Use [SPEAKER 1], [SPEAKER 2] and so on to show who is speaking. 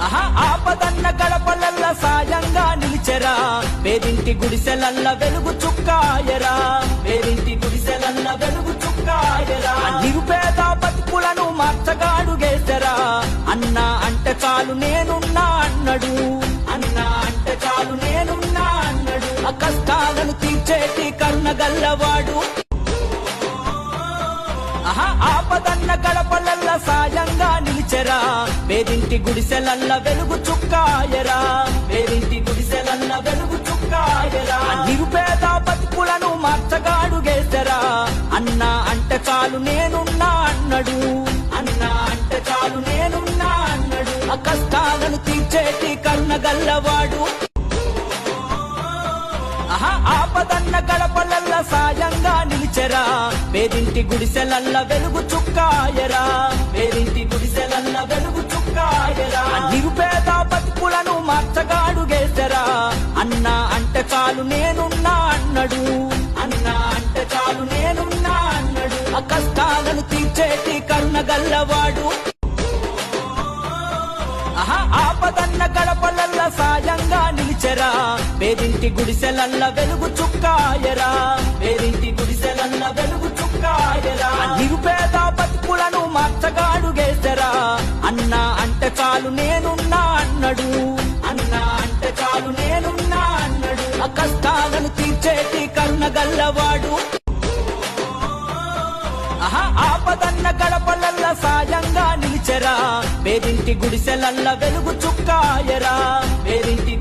[SPEAKER 1] ఆపదన్న గడపలల్ల సాయంగా నిలిచెరా పేదింటి గుడిసెలల్ల వెలుగు చుక్కాయరా పేదింటి గుడిసెలల్ల వెలుగు చుక్కాయరా నిరుపేద బతుకులను మార్చగాడుగేసరా అన్నా అంటే చాలు నేనున్నా అన్నడు అన్నా అంటే చాలు నేనున్నా అన్నడు కష్టాలను తీర్చేటి కరుణగల్లవాడు ఆపదన్న గడపలల్ల సాయంగా నిలిచెరా పేదింటి గుడిసెలల్ల వెలుగు చుక్కాయరా పేదింటి గుడిసెలల్ల వెలుగు చుక్కాయరా నిరుపేద బతుకులను మార్చగాడుగేసరా అన్నా అంటే చాలు నేనున్నా అన్నడు అన్నా అంటే చాలు నేనున్నా అన్నడు కష్టాలను తీర్చేటి కరుణగల్లవాడు ఆపదన్న గడపలల్ల సాయంగా నిలిచెరా పేదింటి గుడిసెలల్ల వెలుగు చుక్కాయరా పేదింటి గుడిసెలల్ల వెలుగు చుక్కాయరా నిరుపేద బతుకులను మార్చగాడుగేసరా అన్నా అంటే చాలు నేనున్నా అన్నడు అన్నా అంటే చాలు నేనున్నా అన్నడు కష్టాలను తీర్చేటి కరుణగల్లవాడు ఆపదన్న గడపలల్ల సాయంగా నిలిచెరా పేదింటి గుడిసెలల్ల వెలుగు చుక్కాయరా పేదింటి గుడిసెలల్ల వెలుగు చుక్కాయరా నిరుపేద బతుకులను మార్చగాడుగేసరా అన్నా అంటే చాలు నేనున్నా అన్నడు అన్నా అంటే చాలు నేనున్నా అన్నడు కష్టాలను తీర్చేటి కరుణగల్లవాడు ఆపదన్న గడపలల్ల సాయంగా నిలిచెరా పేదింటి గుడిసెలల్ల వెలుగు చుక్కాయరా పేదింటి